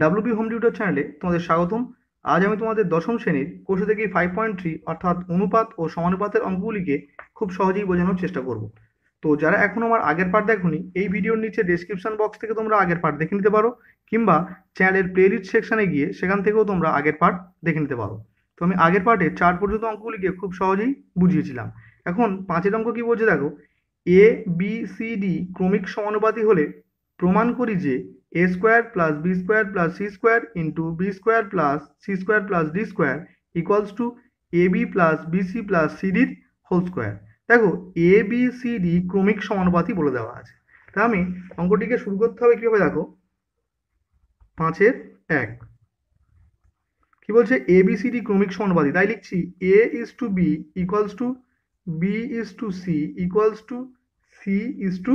WB home tutor চ্যানেলে তোমাদের স্বাগতম। আজ আমি তোমাদের দশম শ্রেণীর কোষে থেকে 5.3 অর্থাৎ অনুপাত ও সমানুপাতের অঙ্কগুলিকে খুব সহজেই বোঝানোর চেষ্টা করব। তো যারা এখন আমার আগের পার্ট দেখোনি, এই ভিডিওর নিচে ডেসক্রিপশন বক্স থেকে তোমরা আগের পার্ট দেখে নিতে পারো, কিংবা চ্যানেলের প্লেলিস্ট সেকশনে গিয়ে সেখান থেকেও তোমরা আগের পার্ট দেখে নিতে পারো। তো আমি আগের পার্টে 4 পর্যন্ত অঙ্কগুলিকে খুব সহজেই বুঝিয়েছিলাম। এখন 5 অঙ্ক কি বলছে দেখো, এ বি সি ডি ক্রমিক সমানুপাতি হলে প্রমাণ করি যে a square plus B square plus C square into B square plus C square plus D square equals to A B plus BC plus সিডির হোল স্কোয়ার। দেখো, এ বি সি ডি ক্রমিক সমানুপাতি বলে দেওয়া আছে। তা আমি অঙ্কটিকে শুরু করতে হবে কীভাবে দেখো, 5-1 কি বলছে, এ বি সি ডি ক্রমিক সমানুপাতি, তাই লিখছি a is to b equals to b is to c equals to c is to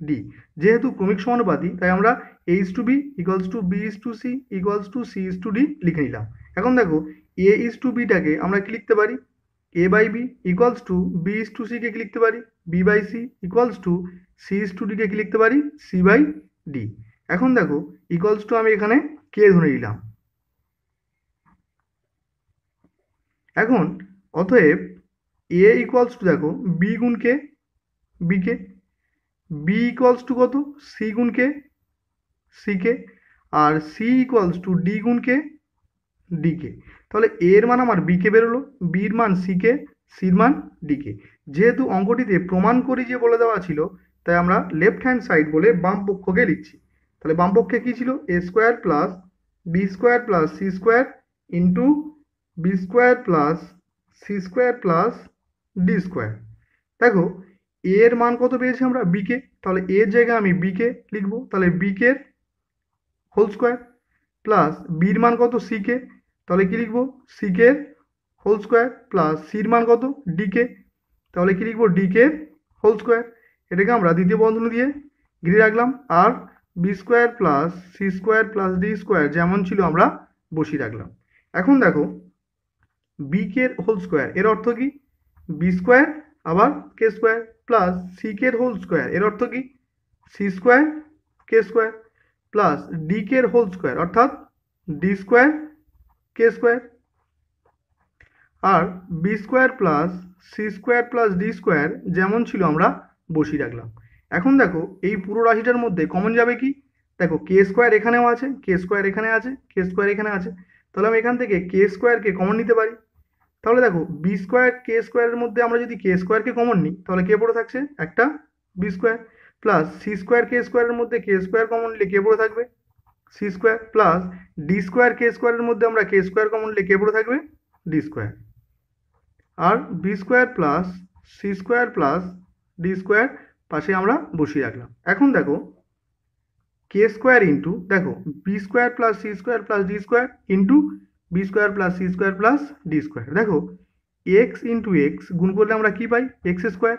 d. যেহেতু ক্রমিক সমানুপাতি তাই আমরা a is to b equals to b is to c equals to c is to d লিখে নিলাম। এখন দেখো, এ is two বিটাকে আমরা কি লিখতে পারি, a by b equals to b is to সিকে কি লিখতে পারি, b by c equals to c is to ডিকে কি লিখতে পারি, সি বাই ডি। এখন দেখো, ইকুয়ালস টু আমি এখানে কে ধরে নিলাম। এখন অতএব এ ইকুয়ালস টু দেখো বি গুণ কে, বিকে, বি ইকুয়ালস টু কত, সি গুণ কে, সিকে, আর সি ইকুয়ালস টু ডি গুণ কে, ডিকে। তাহলে এর মান আমার বিকে বেরোলো, বির মান সিকে, সির মান ডিকে। যেহেতু অঙ্কটিতে প্রমাণ করি যে বলে দেওয়া ছিল, তাই আমরা লেফট হ্যান্ড সাইড বলে বাম পক্ষকে লিখছি। তাহলে বাম পক্ষে কি ছিল, a square plus B square plus C square into B square plus C square plus D square. দেখো, এর মান কত পেয়েছি আমরা, বিকে, তাহলে এর জায়গায় আমি বিকে লিখবো, তাহলে বিকে হোল স্কোয়ার প্লাস বির মান কত, সিকে, তাহলে কি লিখবো, সিকে হোল স্কোয়ার প্লাস সির মান কত, ডিকে, তাহলে কি লিখবো, ডিকে হোল স্কোয়ার। এটাকে আমরা দ্বিতীয় বন্ধনী দিয়ে ঘিরে রাখলাম, আর b square plus C square plus D square যেমন ছিল আমরা বসিয়ে রাখলাম। এখন দেখো, বি কে হোল স্কোয়ার এর অর্থ কি, বি স্কোয়ার আবার k square plus c k whole square এর অর্থ কি, c square k square plus d k whole square অর্থাৎ ডি স্কোয়ার কে স্কোয়ার, আর b square plus C square plus D square যেমন ছিল আমরা বসিয়ে রাখলাম। এখন দেখো, এই পুরো রাশিটার মধ্যে কমন যাবে কি, দেখো কে স্কোয়ার এখানেও আছে, কে স্কোয়ার এখানে আছে, কে স্কোয়ার এখানে আছে, তাহলে আমি এখান থেকে কে স্কোয়ারকে কমন নিতে পারি। তাহলে দেখো, বি স্কোয়ার কে স্কোয়ারের মধ্যে আমরা যদি কে স্কোয়ারকে কমন নিই, তাহলে কে পড়ে থাকছে একটা b square, plus C square k স্কোয়ারের মধ্যে কে স্কোয়ার কমন নিলে কে পড়ে থাকবে, c square, plus D square k স্কোয়ারের মধ্যে আমরা কে স্কোয়ার কমন নিলে কে পড়ে থাকবে, ডি স্কোয়ার, আর b square plus C square plus D square পাশে আমরা বসিয়ে রাখলাম। এখন দেখো, কে স্কোয়ার ইন্টু দেখো b square plus C square plus D square into B square plus C square plus D square. দেখো, এক্স ইন্টু এক্স গুণ করলে আমরা কি পাই, এক্স স্কোয়ার,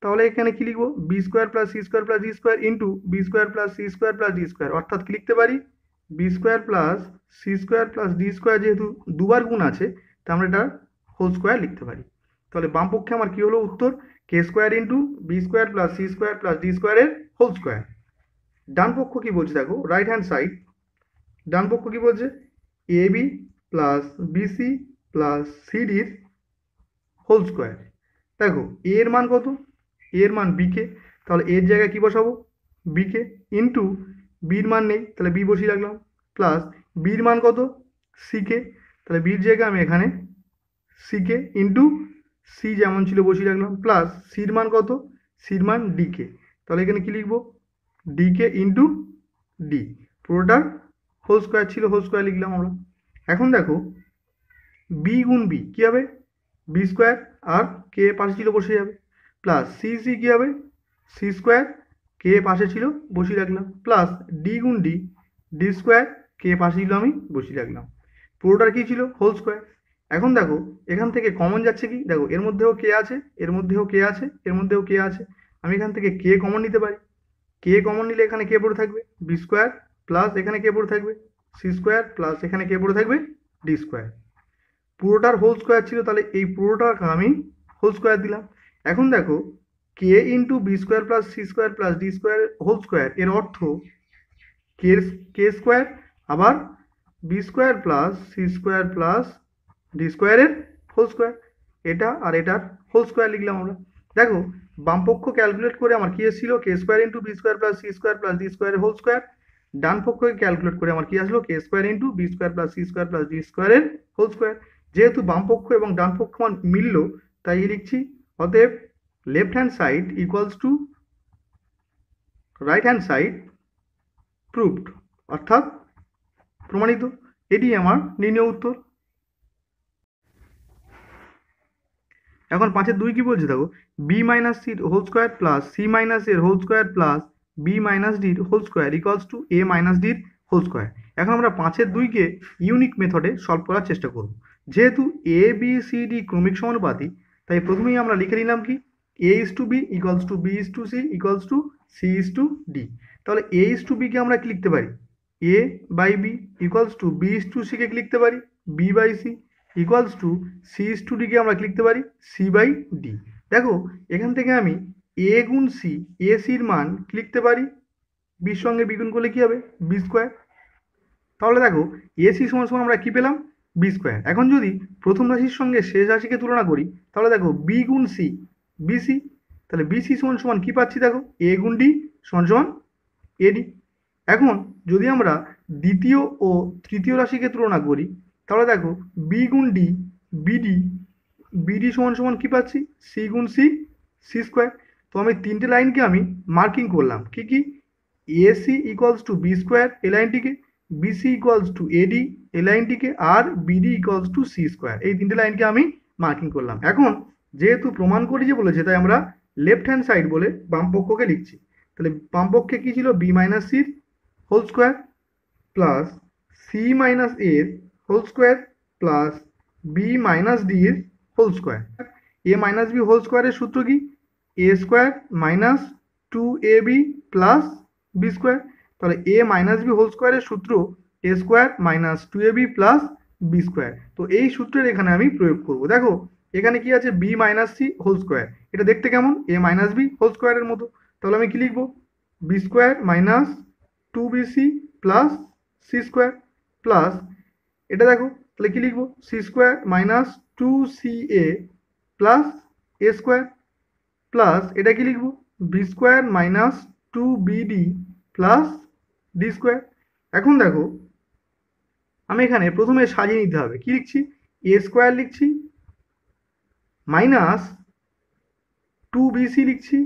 তাহলে এখানে কি লিখবো, B square plus C square plus D square into B square plus C square plus D square, অর্থাৎ কি লিখতে পারি, B square plus C square plus D square, যেহেতু দুবার গুণ আছে তা আমরা এটা হোল স্কোয়ার লিখতে পারি। তাহলে বাম পক্ষে আমার কি হলো উত্তর, k square into B square plus C square plus d স্কোয়ারের হোল স্কোয়ার। ডান পক্ষ কি বলছে দেখো, রাইট হ্যান্ড সাইড, ডান পক্ষ কি বলছে, a B plus BC plus সিডির হোল স্কোয়ার। দেখো, এর মান কত, এর মান বিকে, তাহলে এর জায়গায় কি বসাবো, বিকে ইন্টু বির মান নেই তাহলে বি বসিয়ে রাখলাম, প্লাস বির মান কত, সিকে, তাহলে বির জায়গায় আমি এখানে সিকে ইন্টু সি যেমন ছিল বসিয়ে রাখলাম, প্লাস সির মান কত, সির মান ডিকে, তাহলে এখানে কি লিখবো, ডিকে ইন্টু ডি, পুরোটার হোল স্কোয়ার ছিল, হোল স্কোয়ার লিখলাম আমরা। এখন দেখো, বি গুণ বি কী হবে, বি স্কোয়ার, আর কে পাশে ছিল বসে যাবে, প্লাস সি সি কী হবে, সি স্কোয়ার, কে পাশে ছিল বসিয়ে রাখলাম, প্লাস ডি গুণ ডি, ডি স্কোয়ার, কে পাশে ছিল আমি বসিয়ে রাখলাম, পুরোটার কী ছিল, হোল স্কোয়ার। এখন দেখো, এখান থেকে কমন যাচ্ছে কি, দেখো এর মধ্যেও কে আছে, এর মধ্যেও কে আছে, এর মধ্যেও কে আছে, আমি এখান থেকে কে কমন নিতে পারি, কে কমন নিলে এখানে কে পড়ে থাকবে, বি স্কোয়ার, প্লাস এখানে কে পড়ে থাকবে, সি স্কোয়ার, প্লাস এখানে কে পড়ে থাকবে, ডি স্কোয়ার, পুরোটার হোল স্কোয়ার ছিল, তাহলে এই পুরোটার আমি হোল স্কোয়ার দিলাম। এখন দেখো, k into B square plus C square plus D square whole square এর অর্থ কে কে স্কোয়ার আবার b square plus C square plus d স্কোয়ারের হোল স্কোয়ার, এটা আর এটার হোল স্কোয়ার লিখলাম আমরা। দেখো বাম পক্ষ ক্যালকুলেট করে আমার কি এসেছিল, k square into B square plus C square plus d স্কোয়ারের হোল স্কোয়ার। ডান পক্ষকে ক্যালকুলেট করে আমার কি আসলো, k square into B square plus C square plus d স্কোয়ারের হোল স্কোয়ার। যেহেতু বাম পক্ষ এবং ডান পক্ষ আমার মিলল, তাই লিখছি অতএব left hand side equals to right hand side proved, অর্থাৎ প্রমাণিত। এটি আমার নির্ণয় উত্তর। এখন 5-2 কি বলছে দেখো, বি মাইনাস সির whole square plus C minus এর whole square plus B minus ডির whole square equals to a minus ডির হোল স্কোয়ার। এখন আমরা 5-2কে ইউনিক মেথডে সলভ করার চেষ্টা করব। যেহেতু এ বি সি ডি ক্রমিক সমানুপাতিক, তাই প্রথমেই আমরা লিখে নিলাম কি, a is to b equals to b is to c equals to c is to d. তাহলে এ ইস টু বিকে আমরা কি লিখতে পারি, a by b equals to b is to সিকে কি লিখতে পারি, b by c equals to c is to ডিকে আমরা কি লিখতে পারি, সি বাই ডি। দেখো এখান থেকে আমি এ গুণ সি, এ সির মান কি লিখতে পারি, বির সঙ্গে বিগুণ করলে কি হবে, বি স্কোয়ার। তাহলে দেখো এ সি সমান সমান আমরা কি পেলাম, বি স্কোয়ার। এখন যদি প্রথম রাশির সঙ্গে শেষ রাশিকে তুলনা করি, তাহলে দেখো বি গুণ সি বিসি, তাহলে বিসি সমান সমান কি পাচ্ছি, দেখো এ গুণ ডি সমান সমান এডি। এখন যদি আমরা দ্বিতীয় ও তৃতীয় রাশিকে তুলনা করি, তাহলে দেখো বি গুণ ডি বিডি, বিডি সমান সমান কি পাচ্ছি, সি গুণ সি সি স্কোয়ার। তো আমি তিনটে লাইনকে আমি মার্কিং করলাম, কি কি, ac equals to b square এই লাইনটিকে, বিসি ইকুয়ালস টু এডি এই লাইনটিকে, আর bd equals to c square, এই তিনটে লাইনকে আমি মার্কিং করলাম। এখন যেহেতু প্রমাণ করি যে বলেছে, তাই আমরা লেফট হ্যান্ড সাইড বলে বাম পক্ষকে লিখছি। তাহলে বাম পক্ষে কি ছিল, বি মাইনাস সির whole square plus C minus এর whole square plus B minus d এর whole square. A minus b whole স্কোয়ারের সূত্র কি, a square minus two A B plus B square. তাহলে এ মাইনাস বি হোল স্কোয়ারের সূত্র a square minus two A B plus B square. তো এই সূত্রের এখানে আমি প্রয়োগ করব। দেখো এখানে কি আছে, B minus C whole square, এটা দেখতে কেমন, এ মাইনাস বি হোল স্কোয়ারের মতো। তাহলে আমি কি লিখবো, B square minus two b C plus C square plus, এটা দেখো তাহলে কি লিখবো, c square minus two c a plus a square plus, এটা কি লিখবো, B square minus two bd plus D square. এখন দেখো আমি এখানে প্রথমে সাজিয়ে নিতে হবে, কি লিখছি, এ স্কোয়ার লিখছি মাইনাস টু বিসি লিখছি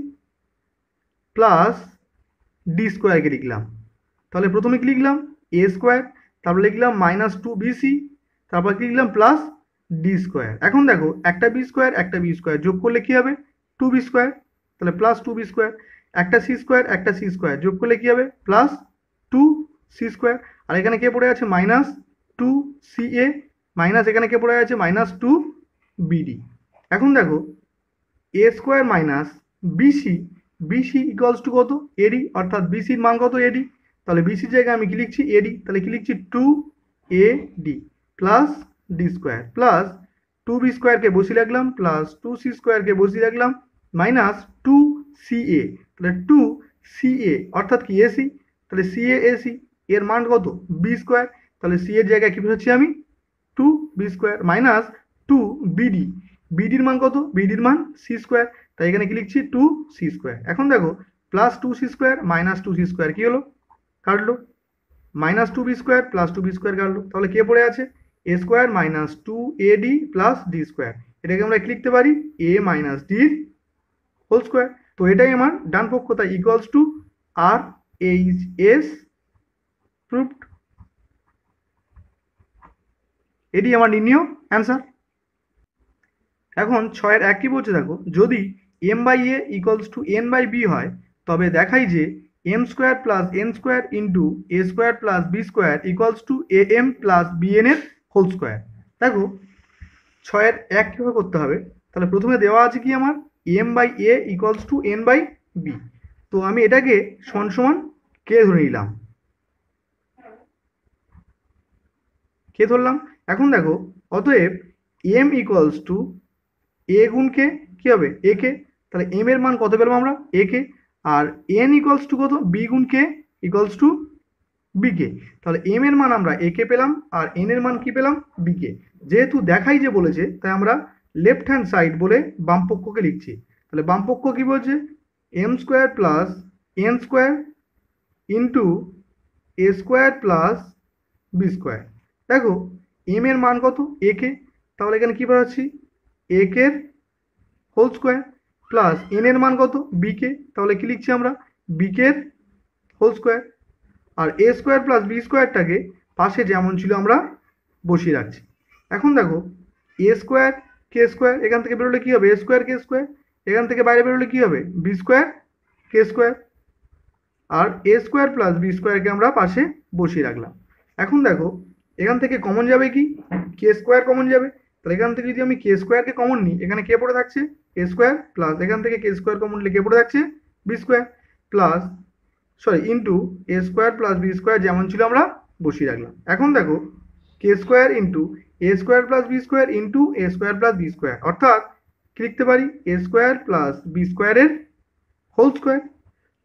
প্লাস ডি স্কোয়ারকে লিখলাম। তাহলে প্রথমে কি লিখলাম, এ স্কোয়ার, তারপর লিখলাম মাইনাস টু বিসি, তারপর কি লিখলাম প্লাস ডি স্কোয়ার। এখন দেখো একটা বি স্কোয়ার যোগ করলে কি হবে, টু বি স্কোয়ার, তাহলে প্লাস টু বি স্কোয়ার। একটা সি স্কোয়ার যোগ করলে কি হবে, প্লাস টু সি স্কোয়ার। আর এখানে কে পড়ে আছে, minus two c a, minus এখানে কে পড়ে আছে, মাইনাস টু বিডি। এখন দেখো a square minus bc, bc equals to কত, এডি, অর্থাৎ বিসির মান কত, এডি। তাহলে বিসির জায়গায় আমি কি লিখছি, এডি, তাহলে কি লিখছি, two a d plus D square plus two b স্কোয়ারকে বসিয়ে রাখলাম প্লাস টু সি স্কোয়ারকে বসিয়ে রাখলাম মাইনাস টু সি এ, তাহলে টু সি এ অর্থাৎ কি এসি, তাহলে সি এ এসি এর মান কত, বি স্কোয়ার, তাহলে সি এর জায়গায় কি বসাচ্ছি আমি, two b square minus two bd, বিডির মান কত, বিডির মান সি স্কোয়ার, তাই এখানে কি লিখছি, টু সি স্কোয়ার। এখন দেখো plus two c square minus two c square কি হলো, কাটলো, minus two b square plus two b square কাটলো। তাহলে কে পড়ে আছে, a square minus two a d plus D square, এটাকে আমরা কি লিখতে পারি, a minus d whole square. তো এটাই আমার ডান পক্ষ, তাই equals to R H S proved. এটি আমার নির্ণয় অ্যান্সার। এখন 6-1 কি বলছে দেখো, যদি M by A equals to N by B হয়, তবে দেখাই যে M square plus N square into A square plus B square equals to A M plus B N এর হোল স্কোয়ার। দেখো 6-1 কীভাবে করতে হবে, তাহলে প্রথমে দেওয়া আছে কি আমার, M by A equals to N by B. তো আমি এটাকে সমান সমান কে ধরে নিলাম, কে ধরলাম। এখন দেখো অতএব এম ইকুয়ালস টু এ গুণ কে, কি হবে, এ কে, তাহলে এম এর মান কত পেলাম আমরা, এ কে, আর এন ইকুয়ালস টু কত, বি গুণ কে ইকুয়ালস টু বিকে। তাহলে এম এর মান আমরা এ কে পেলাম আর এন এর মান কি পেলাম বিকে। যেহেতু দেখাই যে বলেছে তাই আমরা লেফট হ্যান্ড সাইড বলে বাম পক্ষকে লিখছি। তাহলে বাম পক্ষ কি বলছে, m square plus N square into এ স্কোয়ার প্লাস বি স্কোয়ার। দেখো এম এর মান কত এ কে, তাহলে এখানে কি পাচ্ছি এ কের হোল স্কোয়ার প্লাস এন এর মান কত বিকে, তাহলে কি লিখছি আমরা বিকের হোল স্কোয়ার। আর এ স্কোয়ার প্লাস বি স্কোয়ারটাকে পাশে যেমন ছিল আমরা বসিয়ে রাখছি। এখন দেখো এ স্কোয়ার কে স্কোয়ার এখান থেকে বেরোলে কী হবে এ স্কোয়ার কে স্কোয়ার, এখান থেকে বাইরে বেরোলে কী হবে বি স্কোয়ার কে স্কোয়ার। আর এ স্কোয়ার প্লাস বি স্কোয়ারকে আমরা পাশে বসিয়ে রাখলাম। এখন দেখো এখান থেকে কমন যাবে কি কে স্কোয়ার কমন যাবে। তাহলে এখান থেকে যদি আমি কে স্কোয়ারকে কমন নিই এখানে কে পড়ে থাকছে এ স্কোয়ার প্লাস এখান থেকে কে স্কোয়ার কমন নিলে কে পড়ে থাকছে বি স্কোয়ার প্লাস ইন্টু এ স্কোয়ার প্লাস বি স্কোয়ার যেমন ছিল আমরা বসিয়ে রাখলাম। এখন দেখো কে স্কোয়ার ইন্টু এ square plus B square into এ স্কোয়ার প্লাস বি স্কোয়ার, অর্থাৎ কি লিখতে পারি এ স্কোয়ার প্লাস বি স্কোয়ারের হোল স্কোয়ার।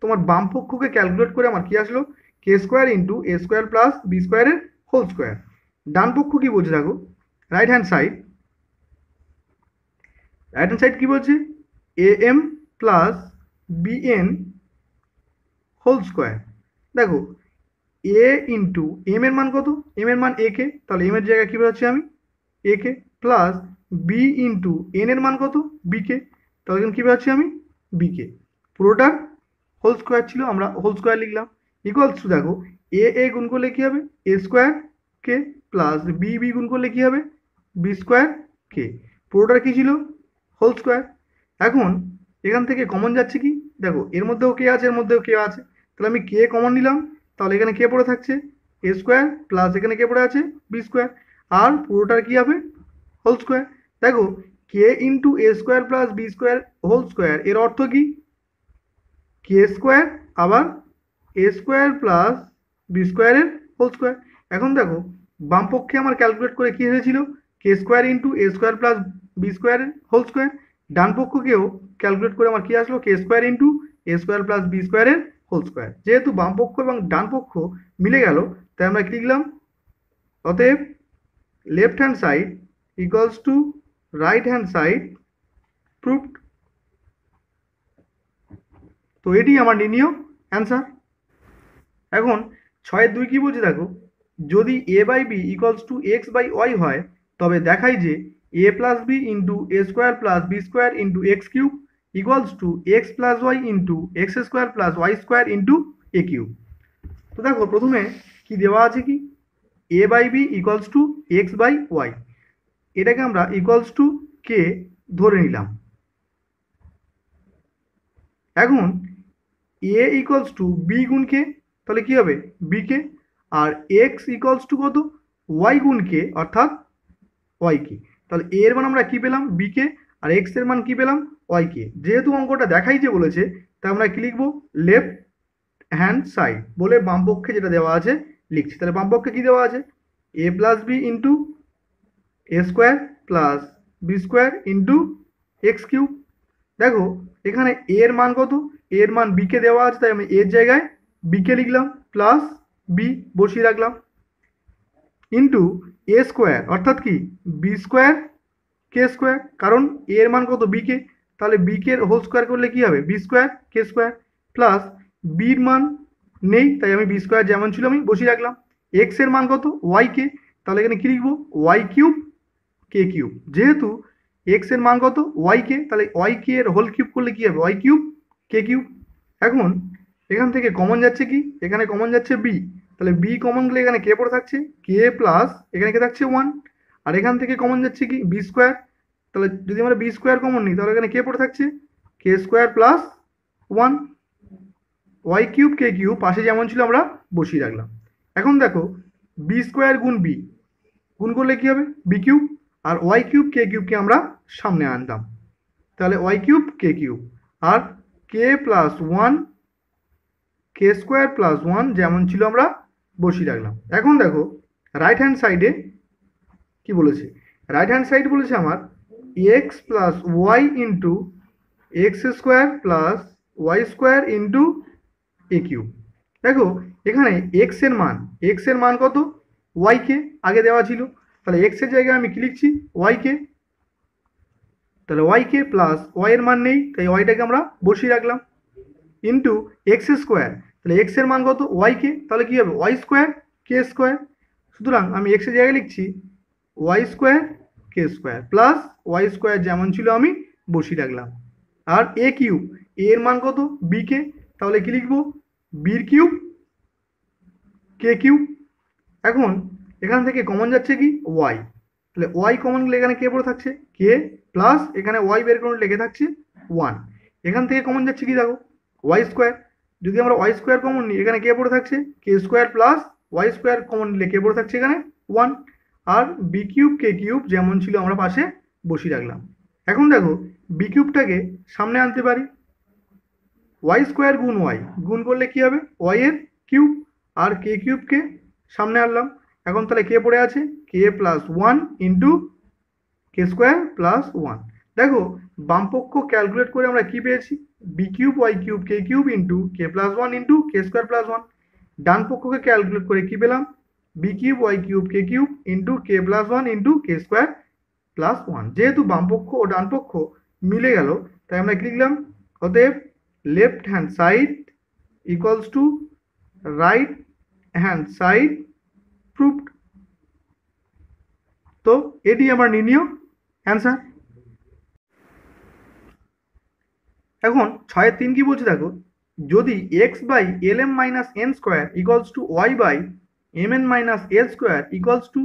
তোমার বাম পক্ষকে ক্যালকুলেট করে আমার কি আসলো কে স্কোয়ার ইন্টু এ স্কোয়ার প্লাস বি স্কোয়ারের হোল স্কোয়ার। ডান পক্ষ কি বলছে দেখো রাইট হ্যান্ড সাইড কি বলছে A M plus B N whole square. দেখো এ ইন্টু এম এর মান কত এম এর মান এ কে, তাহলে এম এর জায়গায় কী বেরোচ্ছে আমি এ k plus b into N এর মান কত বি কে, তাহলে এখানে কী বেরোচ্ছে আমি বি কে। পুরোটার হোল স্কোয়ার ছিল আমরা হোল স্কোয়ার লিখলাম ইকুয়ালস টু দেখো এ গুণ করলে কী হবে এ স্কোয়ার কে প্লাস বি গুণ করলে কী হবে বি স্কোয়ার কে, পুরোটার কী ছিল হোল স্কোয়ার। এখন এখান থেকে কমন যাচ্ছে কি দেখো এর মধ্যেও কে আছে এর মধ্যেও কে আছে, তাহলে আমি কে কমন নিলাম তাহলে এখানে কে পড়ে থাকছে এ স্কোয়ার প্লাস এখানে কে পড়ে আছে বি স্কোয়ার আর পুরোটার কি হবে হোল স্কোয়ার। দেখো কে ইন্টু এ square plus B square whole square এর অর্থ কি কে স্কোয়ার আবার এ স্কোয়ার প্লাস বি স্কোয়ারের হোল স্কোয়ার। এখন দেখো বাম পক্ষে আমার ক্যালকুলেট করে কি হয়েছিল কে স্কোয়ার ইন্টু এ স্কোয়ার প্লাস বি স্কোয়ারের হোল স্কোয়ার, ডান পক্ষকেও ক্যালকুলেট করে আমার কি আসলো কে স্কোয়ার ইন্টু এ স্কোয়ার প্লাস বি স্কোয়ারের হোল স্কোয়ার। যেহেতু বাম পক্ষ এবং ডান পক্ষ মিলে গেল তাই আমরা কি লিখলাম অতএব left hand side equals to right hand side proved. তো এটি আমার নির্ণীয় অ্যান্সার। এখন 6-2 কি বলছে দেখো যদি a by b equals to x by y হয় তবে দেখাই যে a plus b into A square plus B square into x cube equals to x plus y into x square plus y square into a cube. তো দেখো প্রথমে কি দেওয়া আছে কি a by b equals to x by y, এটাকে আমরা equals to কে ধরে নিলাম। এখন এ ইকুয়ালস টু বি গুণ কে তাহলে কি হবে বি কে, আর এক্স ইকুয়ালস টু কত ওয়াই গুণ কে অর্থাৎ ওয়াই কে, তাহলে এর মান আমরা কি পেলাম বি কে আর এক্স এর মান কি পেলাম ওয়াই কে। যেহেতু অঙ্কটা দেখাই যে বলেছে তাই আমরা কি লিখবো লেফট হ্যান্ড সাইড বলে বাম পক্ষে যেটা দেওয়া আছে লিখছি। তাহলে বাম পক্ষে কি দেওয়া আছে a plus b into A square plus B square into x cube. দেখো এখানে এর মান কত এর মান বিকে দেওয়া আছে তাই আমি এর জায়গায় বিকে লিখলাম প্লাস বি বসিয়ে রাখলাম ইন্টু এ স্কোয়ার অর্থাৎ কি বি স্কোয়ার কে স্কোয়ার, কারণ এর মান কত বিকে তাহলে বিকে হোল স্কোয়ার করলে কি হবে B square k square plus বির মান নেই তাই আমি বি স্কোয়ার যেমন ছিল আমি বসিয়ে রাখলাম। এক্স এর মান কত ওয়াই কে, তাহলে এখানে কি লিখবো ওয়াই কিউব কে কিউব। যেহেতু এক্স এর মান কত ওয়াই কে তাহলে ওয়াই কে এর হোল কিউব করলে কি হবে ওয়াই কিউব কে কিউব। এখন এখান থেকে কমন যাচ্ছে কি এখানে কমন যাচ্ছে বি, তাহলে বি কমন গেলে এখানে কে পড়ে থাকছে কে প্লাস এখানে কে থাকছে ওয়ান, আর এখান থেকে কমন যাচ্ছে কি বি স্কোয়ার, তাহলে যদি আমরা বি স্কোয়ার কমন নিই তাহলে এখানে কে পড়ে থাকছে k square plus one, y cube k cube পাশে যেমন ছিল আমরা বসিয়ে রাখলাম। এখন দেখো বি স্কোয়ার গুণ বি গুণ করলে কি হবে বি কিউব, আর ওয়াই কিউব কে কিউবকে আমরা সামনে আনতাম তাহলে ওয়াই কিউব কে কিউব আর কে প্লাস ওয়ান কে স্কোয়ার প্লাস ওয়ান যেমন ছিল আমরা বসিয়ে রাখলাম। এখন দেখো রাইট হ্যান্ড সাইডে কি বলেছে রাইট হ্যান্ড সাইড বলেছে আমার x plus y into x square plus y square into a cube. দেখো এখানে এক্স এর মান কত, ওয়াই কে আগে দেওয়া ছিল, তাহলে এক্স এর জায়গায় আমি কি লিখছি, ওয়াই কে, তাহলে ওয়াই কে প্লাস ওয়াই এর মান নেই তাই ওয়াইটাকে আমরা বসিয়ে রাখলাম, ইন্টু এক্স স্কোয়ার, তাহলে এক্স এর মান কত, ওয়াই কে, তাহলে কি হবে ওয়াই স্কোয়ার কে স্কোয়ার, সুতরাং আমি এক্স এর জায়গায় লিখছি Y square k square plus y square যেমন ছিল আমি বসিয়ে রাখলাম, আর এ কিউব, এর মান কত, বি কে, তাহলে কি লিখবো, বির কিউব কে কিউব। এখন এখান থেকে কমন যাচ্ছে কি, ওয়াই, তাহলে ওয়াই কমন গেলে এখানে কে পড়ে থাকছে, কে প্লাস এখানে ওয়াই বের করে লেগে থাকছে ওয়ান, এখান থেকে কমন যাচ্ছে কি দেখো, ওয়াই স্কোয়ার, যদি আমরা ওয়াই স্কোয়ার কমন নিই এখানে কে পড়ে থাকছে, k square plus y square common নিলে কে পড়ে থাকছে এখানে ওয়ান, আর বি কিউব কে কিউব যেমন ছিল আমরা পাশে বসিয়ে রাখলাম। এখন দেখো বি কিউবটাকে সামনে আনতে পারি, ওয়াই স্কোয়ার গুণ ওয়াই গুণ করলে কি হবে, ওয়াই এর কিউব, আর কে কিউবকে সামনে আনলাম, এখন তাহলে কে পড়ে আছে, k plus one into k square plus one. দেখো বামপক্ষ ক্যালকুলেট করে আমরা কি পেয়েছি, B cube Y cube k cube into k plus one into k square plus one, ডান পক্ষকে ক্যালকুলেট করে কি পেলাম, B cube Y cube k cube into k plus one into k square plus one. যেহেতু বামপক্ষ ও ডান পক্ষ মিলে গেল তাই আমরা কি লিখলাম, অতএব left hand side equals to right hand side proved. তো এটি আমার নির্ণীয় অ্যান্সার। এখন 6-3 কি বলছে দেখো, যদি x by l m minus n square equals to Y by m n minus l square equals to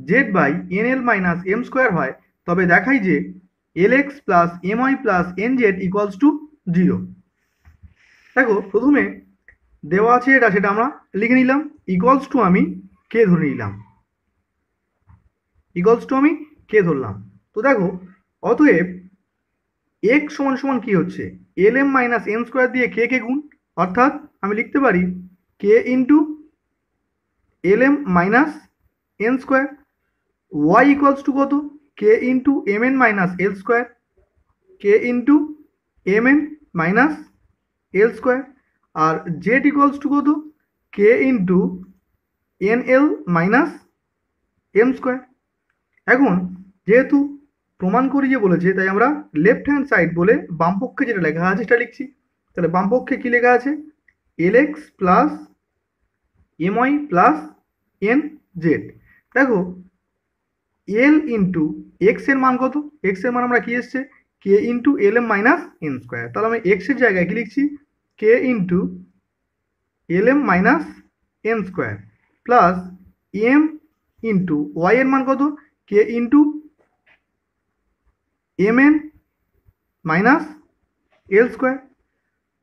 Z by n l minus m square হয়, তবে দেখাই যে l x plus m y plus n z equals to 0। দেখো প্রথমে দেওয়া আছে এটা, সেটা আমরা লিখে নিলাম, ইকুয়ালস টু আমি কে ধরে নিলাম, ইকুয়ালস টু আমি কে ধরলাম। তো দেখো অতএব এক্স সমান সমান কি হচ্ছে, l m minus n square দিয়ে কে কে গুণ, অর্থাৎ আমি লিখতে পারি k into l m minus n square, y equals to কত, k into m n minus l square, k into m n minus l square, আর জেড ইকুয়ালস টু কত, k into n l minus m square. এখন যেহেতু প্রমাণ করি যে বলেছে তাই আমরা লেফট হ্যান্ড সাইড বলে বামপক্ষে যেটা লেখা আছে সেটা লিখছি, তাহলে বামপক্ষে কি লেখা আছে, l x plus m y plus n z. দেখো এল ইন্টু এক্স এর মান কত, এক্স এর মান আমরা কি এসছে, k into l m minus n square, তাহলে আমি এক্স এর জায়গায় কি লিখছি, k into l m minus n square plus m into y এর মান কত, k into m n minus l square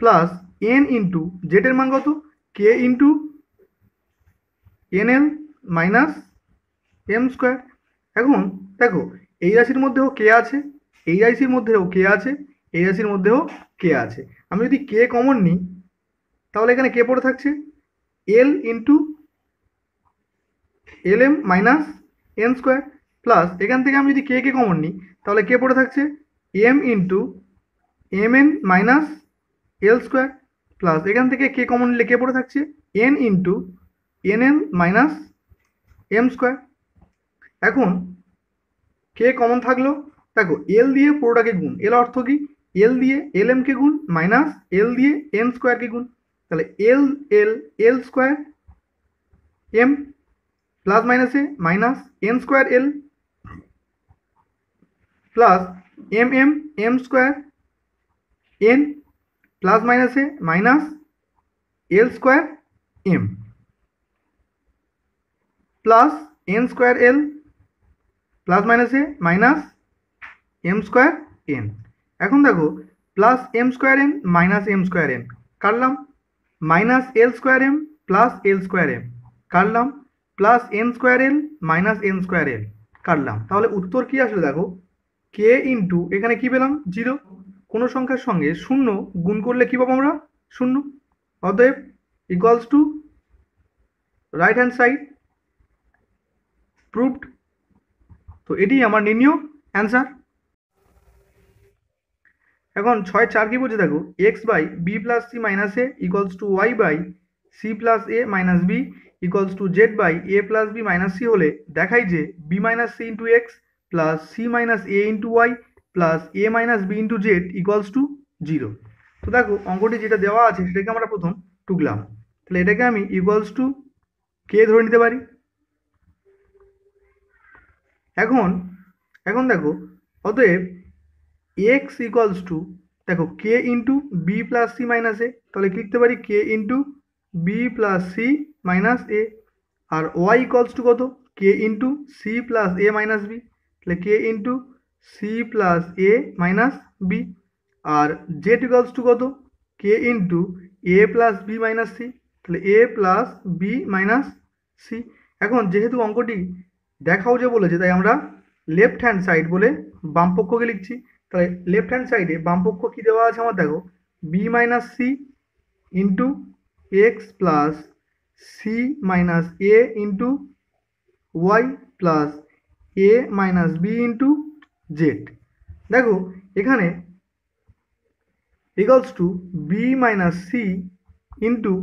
plus n into z এর মান কত, k into n l minus m square. এখন দেখো এই রাশির মধ্যেও কে আছে, এই রাশির মধ্যেও কে আছে, এই রাশির মধ্যেও কে আছে, আমি যদি কে কমন নিই তাহলে এখানে কে পড়ে থাকছে, l into l m minus n square plus এখান থেকে আমি যদি কে কে কমন নিই তাহলে কে পড়ে থাকছে, m into m n minus l square plus এখান থেকে কে কমন নিলে কে পড়ে থাকছে, n into n l minus m square. এখন কে কমন থাকলো, দেখো এল দিয়ে পুরোটাকে গুণ, এল অর্থ কি, এল দিয়ে এল এম কে গুণ মাইনাস এল দিয়ে এন স্কোয়ারকে গুণ, তাহলে l l l square m plus মাইনাসে minus n square l plus m m m square n plus মাইনাসে minus l square m plus N square l plus মাইনাসে minus m square n. এখন দেখো plus m square n minus m square n কাটলাম, minus l square m plus l square m কাটলাম, plus N square l minus n square l কাটলাম, তাহলে উত্তর কি আসলে দেখো, কে ইন্টু এখানে কি পেলাম 0, কোনো সংখ্যার সঙ্গে 0 গুণ করলে কি পাবো আমরা 0, অতএব equals to right hand side proved. তো এটি আমার নির্ণীয় অ্যান্সার। এখন 6-4 কি বলছে দেখো, X by B plus C minus A equals to Y by C plus A minus B equals to Z by A plus B minus C হলে দেখাই যে B minus C into x plus C minus A into Y plus A minus B into Z equals to 0। তো দেখো অঙ্কটি যেটা দেওয়া আছে সেটাকে আমরা প্রথম টুকলাম, তাহলে এটাকে আমি ইকুয়ালস টু কে ধরে নিতে পারি। এখন এখন দেখো অতএব এক্স ইকুয়ালস টু দেখো k into b plus C minus a, তাহলে কি লিখতে পারি k into b plus C minus a, আর ওয়াই ইকুয়ালস টু কত কে ইন্টু সি প্লাস এ মাইনাস বি, তাহলে কে ইন্টু সি প্লাস এ মাইনাস বি, আর z equals to কত k into a plus B minus c, তাহলে a plus B minus c. এখন যেহেতু অঙ্কটি দেখাও যে বলেছে তাই আমরা লেফট হ্যান্ড সাইড বলে বাম পক্ষকে লিখছি, তাহলে লেফট হ্যান্ড সাইডে বাম পক্ষ কী দেওয়া আছে আমার দেখো b minus C into x plus C minus এ ইন্টু ওয়াই প্লাস এ মাইনাস বি ইন্টু জেড। দেখো এখানে equals to b minus C into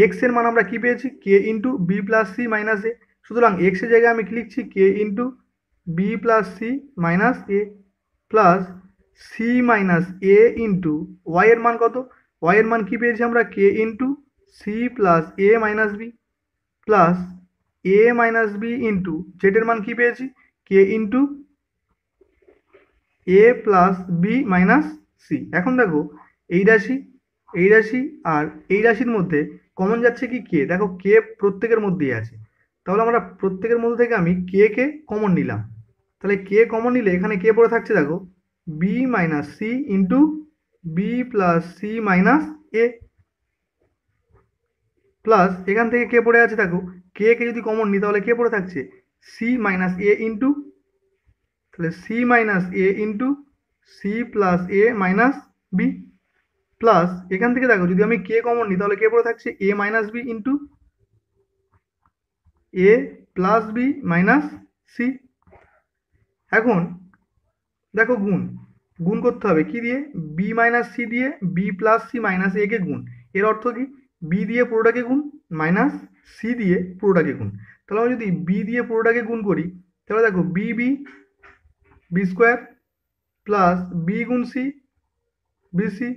এক্সের মান আমরা কী পেয়েছি k into b plus C minus a, সুতরাং এক্সের জায়গায় আমি কি লিখছি k into b plus C minus a plus C minus A into y এর মান কত ওয়াই এর মান কী পেয়েছি আমরা কে ইন্টু সি প্লাস এ মাইনাস বি প্লাস এ মাইনাস বি ইন্টু জেডের মান কী পেয়েছি k into a plus B minus c. এখন দেখো এই রাশি আর এই রাশির মধ্যে কমন যাচ্ছে কি কে, দেখো কে প্রত্যেকের মধ্যেই আছে, তাহলে আমরা প্রত্যেকের মধ্যে থেকে আমি কে কমন নিলাম, তাহলে কে কমন নিলে এখানে কে পড়ে থাকছে দেখো b minus C into b plus C minus a plus এখান থেকে কে পড়ে আছে দেখো কে যদি কমন নিই তাহলে কে পড়ে থাকছে সি মাইনাস এ ইন্টু, তাহলে সি মাইনাস এ ইন্টু সি প্লাস এ মাইনাস বি প্লাস এখান থেকে দেখো যদি আমি কে কমন নিই তাহলে কে পড়ে থাকছে এ minus B into a plus B minus c. এখন দেখো গুণ করতে হবে কি দিয়ে বি মাইনাস সি দিয়ে বি প্লাস সি মাইনাস এ কে গুণ, এর অর্থ কি বি দিয়ে পুরোটাকে গুণ মাইনাস সি দিয়ে পুরোটাকে গুণ, তাহলে আমি যদি বি দিয়ে পুরোটাকে গুণ করি তাহলে দেখো B B B square plus B গুণ C B C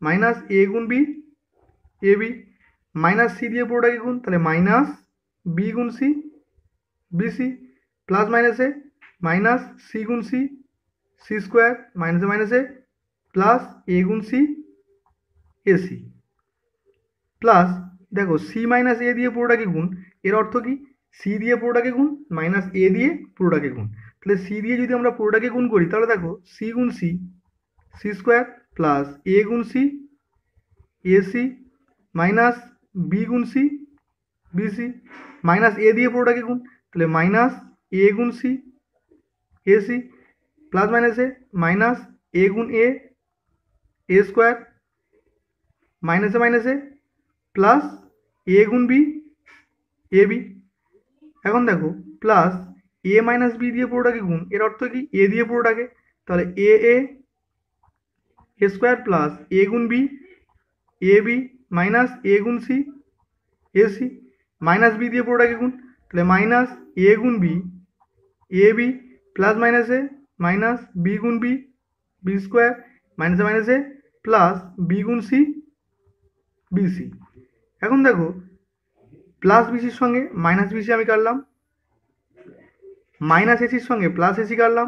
minus A গুণ B A B minus C দিয়ে পুরোটাকে গুণ, তাহলে মাইনাস বি গুণ সি বি সি প্লাস মাইনাসে মাইনাস সি গুণ সি সি স্কোয়ার মাইনাসে মাইনাসে প্লাস এ গুণ সি এ সি প্লাস দেখো সি মাইনাস এ দিয়ে পুরোটাকে গুণ, এর অর্থ কি সি দিয়ে পুরোটাকে গুণ মাইনাস এ দিয়ে পুরোটাকে গুণ, তাহলে সি দিয়ে যদি আমরা পুরোটাকে গুণ করি তাহলে দেখো সি গুণ C C square plus A গুণ C A C minus B গুণ C B C minus A দিয়ে পুরোটাকে গুণ, তাহলে মাইনাস এ গুণ সি এ সি প্লাস মাইনাসে মাইনাস এ গুণ এ স্কোয়ার মাইনাসে মাইনাসে প্লাস এ গুণ বি এ বি। এখন দেখো প্লাস এ মাইনাস বি দিয়ে পুরোটাকে গুণ, এর অর্থ কি এ দিয়ে পুরোটাকে, তাহলে এ স্কোয়ার প্লাস এ গুণ B A B minus A গুণ C A C minus B দিয়ে পুরোটাকে গুণ, তাহলে মাইনাস এ গুণ বি এ বি প্লাস মাইনাসে মাইনাস বি গুণ বি বি স্কোয়ার মাইনাসে মাইনাসে প্লাস বি গুণ সি বি সি। এখন দেখো প্লাস বিসির সঙ্গে মাইনাস বিসি আমি কাটলাম, মাইনাস এসির সঙ্গে প্লাস এসি কাটলাম,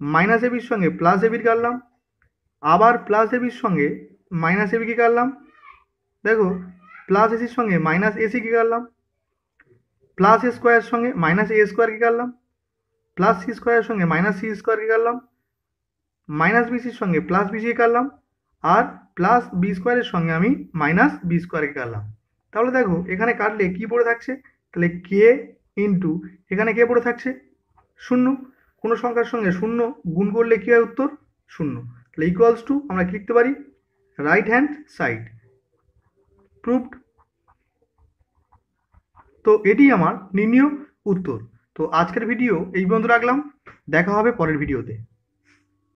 মাইনাস এবির সঙ্গে প্লাস এবির কাটলাম, আবার প্লাস এবির সঙ্গে মাইনাস এবিকে কাটলাম, দেখো প্লাস এসির সঙ্গে মাইনাস এসিকে কাটলাম, প্লাস এ স্কোয়ারের সঙ্গে মাইনাস এ স্কোয়ারকে কাটলাম, প্লাস সি স্কোয়ারের সঙ্গে মাইনাস সি স্কোয়ারকে কাটলাম, মাইনাস বিসির সঙ্গে প্লাস বিসিকে কাটলাম, আর প্লাস বি স্কোয়ারের সঙ্গে আমি মাইনাস বি স্কোয়ারকে কাটলাম। তাহলে দেখো এখানে কাটলে কি পড়ে থাকছে, তাহলে কে ইন্টু এখানে কে পড়ে থাকছে শূন্য, কোনো সংখ্যার সঙ্গে শূন্য গুণ করলে কী হয় উত্তর শূন্য, তাহলে ইকুয়ালস টু আমরা কি লিখতে পারি রাইট হ্যান্ড সাইড প্রুভড। তো এটি আমার নির্ণীয় উত্তর। তো আজকের ভিডিও এই পর্যন্ত রাখলাম, দেখা হবে পরের ভিডিওতে।